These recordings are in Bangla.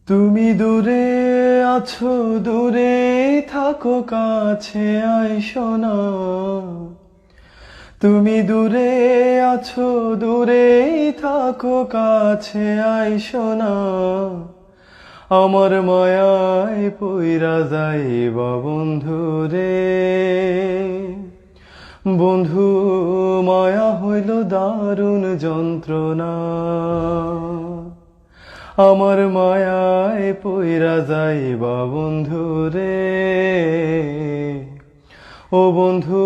তুমি দূরে আছো, দূরে থাকো, কাছে আইসো না। তুমি দূরে আছো, দূরে থাকো, কাছে আইসো না। আমার মায়ায় পইরা যাইবা বন্ধু রে। বন্ধু, মায়া হইল দারুণ যন্ত্রণা। আমার মায়ায় পইরা যাইবা বন্ধু রে। ও বন্ধু,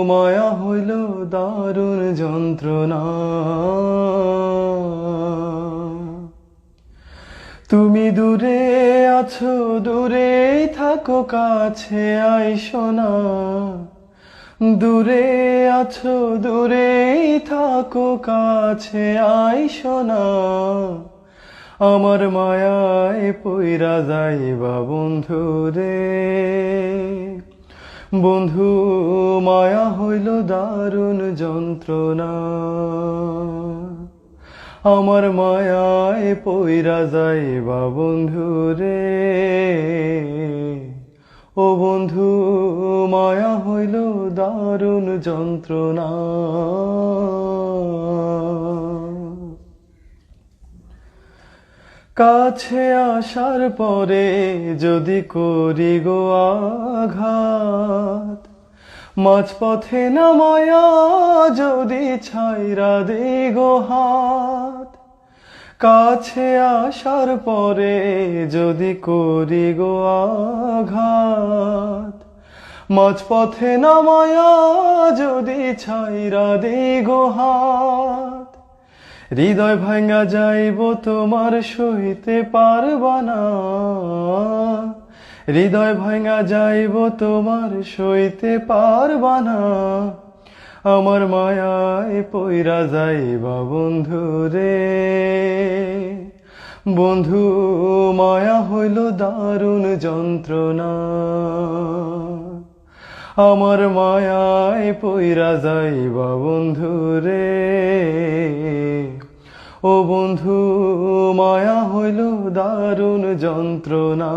মায়া হইল দারুণ যন্ত্রণা। তুমি দূরে আছো, দূরে থাকো, কাছে আইসো না। দূরে আছো, দূরে থাকো, কাছে আইসো না। আমার মায়ায় পইরা যাইবা বন্ধু রে। বন্ধু, মায়া হইল দারুণ যন্ত্রণা। আমার মায়ায় পইরা যাইবা বন্ধু রে। ও বন্ধু, মায়া হইল দারুণ যন্ত্রণা। কাছে আসার পরে যদি করি গো আঘাত, মাঝপথে নামায়া যদি ছাইরা দেই গো হাত। কাছে আসার পরে যদি করি গো আঘাত, মাঝপথে নামায়া যদি ছাইরা দেই গো হাত। হৃদয় ভাঙা যাইব তোমার সইতে পারবা না। হৃদয় ভাঙা যাইব তোমার সইতে পারবা না। আমার মায়ায় পইরা যাইবা বন্ধু রে। বন্ধু, মায়া হইল দারুণ যন্ত্রণা। আমার মায়ায় পইরা যাইবা বন্ধু রে। ও বন্ধু, মায়া হইল দারুণ যন্ত্রণা।